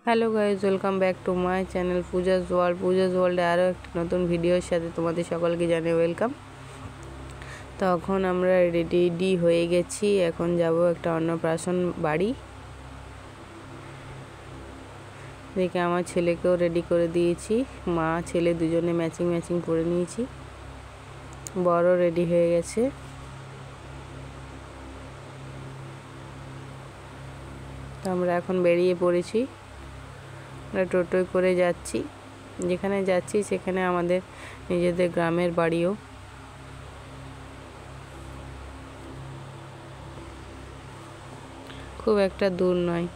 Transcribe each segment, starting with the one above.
Hello guys, welcome back to my channel Pooja's ওয়ার্ল্ডে আরও একটি নতুন ভিডিওর সাথে তোমাদের সকলকে জানিয়ে ওয়েলকাম। তখন আমরা রেডি হয়ে গেছি, এখন যাব একটা অন্নপ্রাশন বাড়ি। দেখে আমার ছেলেকেও রেডি করে দিয়েছি, মা ছেলে দুজনে ম্যাচিং পরে নিয়েছি। বড় রেডি হয়ে গেছে। তো আমরা এখন বেরিয়ে পড়েছি, আমরা টোটোয় করে যাচ্ছি। যেখানে যাচ্ছি সেখানে আমাদের নিজেদের গ্রামের বাড়িও। খুব একটা দূর নয়।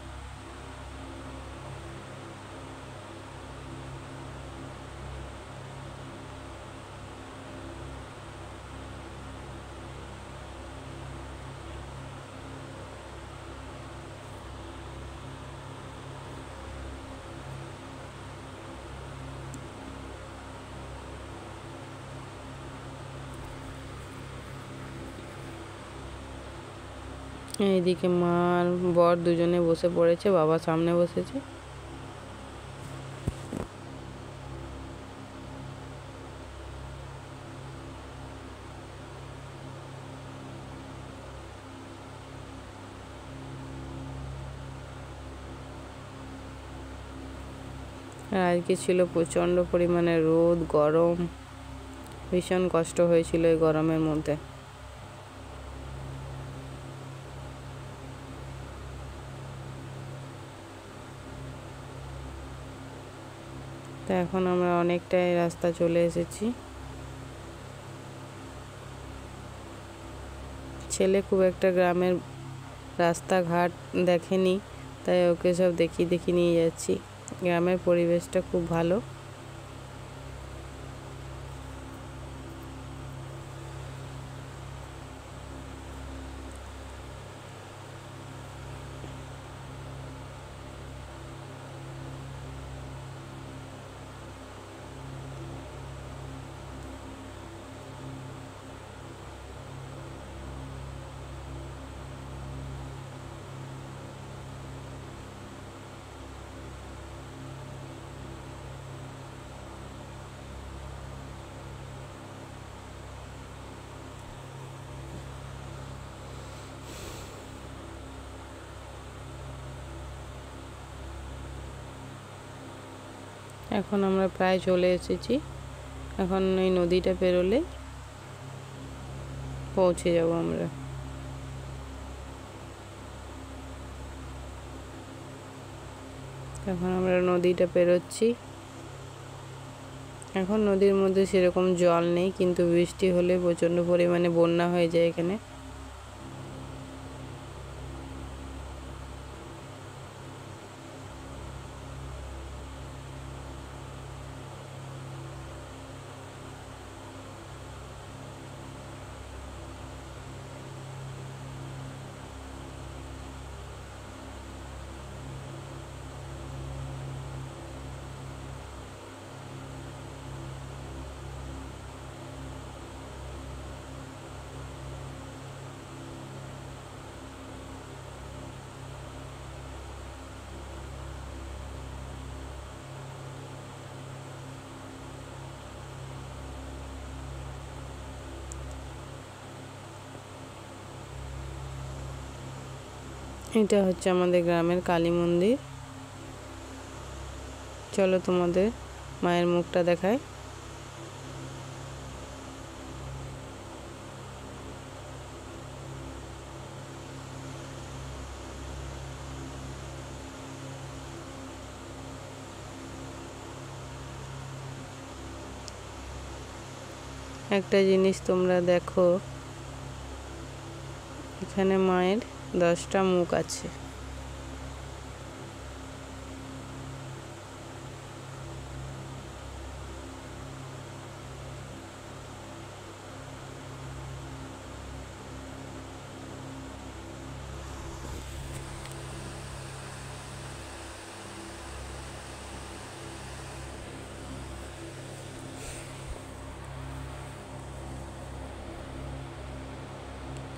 এইদিকে মা আর বর দুজনে বসে পড়েছে, বাবা সামনে বসেছে। আর আজকে ছিল প্রচণ্ড পরিমাণে রোদ, গরম, ভীষণ কষ্ট হয়েছিল এই গরমের মধ্যে। তো এখন আমরা অনেকটাই রাস্তা চলে এসেছি। ছেলে খুব একটা গ্রামের রাস্তাঘাট দেখেনি, তাই ওকে সব দেখিয়ে নিয়ে যাচ্ছি। গ্রামের পরিবেশটা খুব ভালো। এখন আমরা প্রায় চলে এসেছি। এখন ওই নদীটা পেরোলে পৌঁছে যাব আমরা। এখন আমরা নদীটা পেরোচ্ছি। এখন নদীর মধ্যে সেরকম জল নেই, কিন্তু বৃষ্টি হলে প্রচণ্ড পরিমাণে বন্যা হয়ে যায় এখানে। এটা হচ্ছে আমাদের গ্রামের কালী মন্দির। চলো তোমাদের মায়ের মুখটা দেখায়। একটা জিনিস তোমরা দেখো, এখানে মায়ের 10টা মুখ আছে।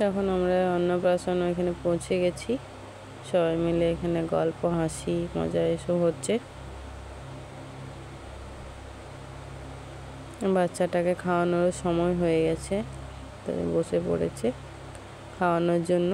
তখন আমরা অন্নপ্রাশন এখানে পৌঁছে গেছি। সবাই মিলে এখানে গল্প হাসি মজা এসব হচ্ছে। বাচ্চাটাকে খাওয়ানোর সময় হয়ে গেছে, তাই বসে পড়েছে খাওয়ানোর জন্য।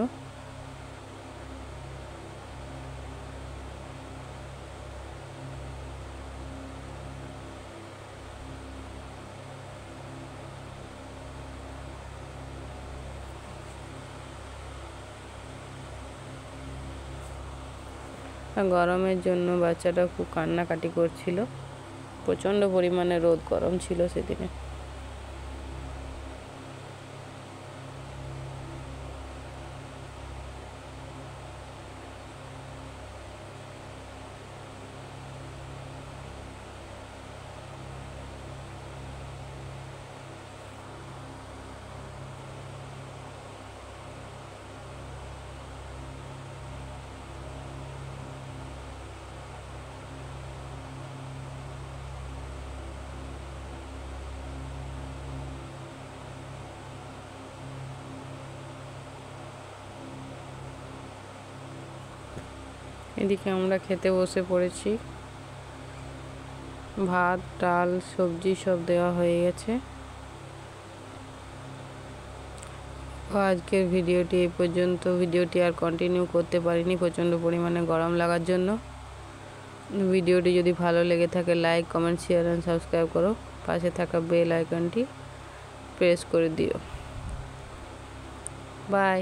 গরমের জন্য বাচ্চাটা খুব কান্নাকাটি করছিল, প্রচণ্ড পরিমাণে রোদ গরম ছিল সেদিনে। এদিকে আমরা খেতে বসে পড়েছি, ভাত ডাল সবজি সব দেওয়া হয়ে গেছে। আজকের ভিডিওটি এই পর্যন্ত। ভিডিওটি আর কন্টিনিউ করতে পারিনি প্রচণ্ড পরিমাণে গরম লাগার জন্য। ভিডিওটি যদি ভালো লেগে থাকে like comment share and subscribe করো, পাশে থাকা বেল আইকনটি প্রেস করে দিও। বাই।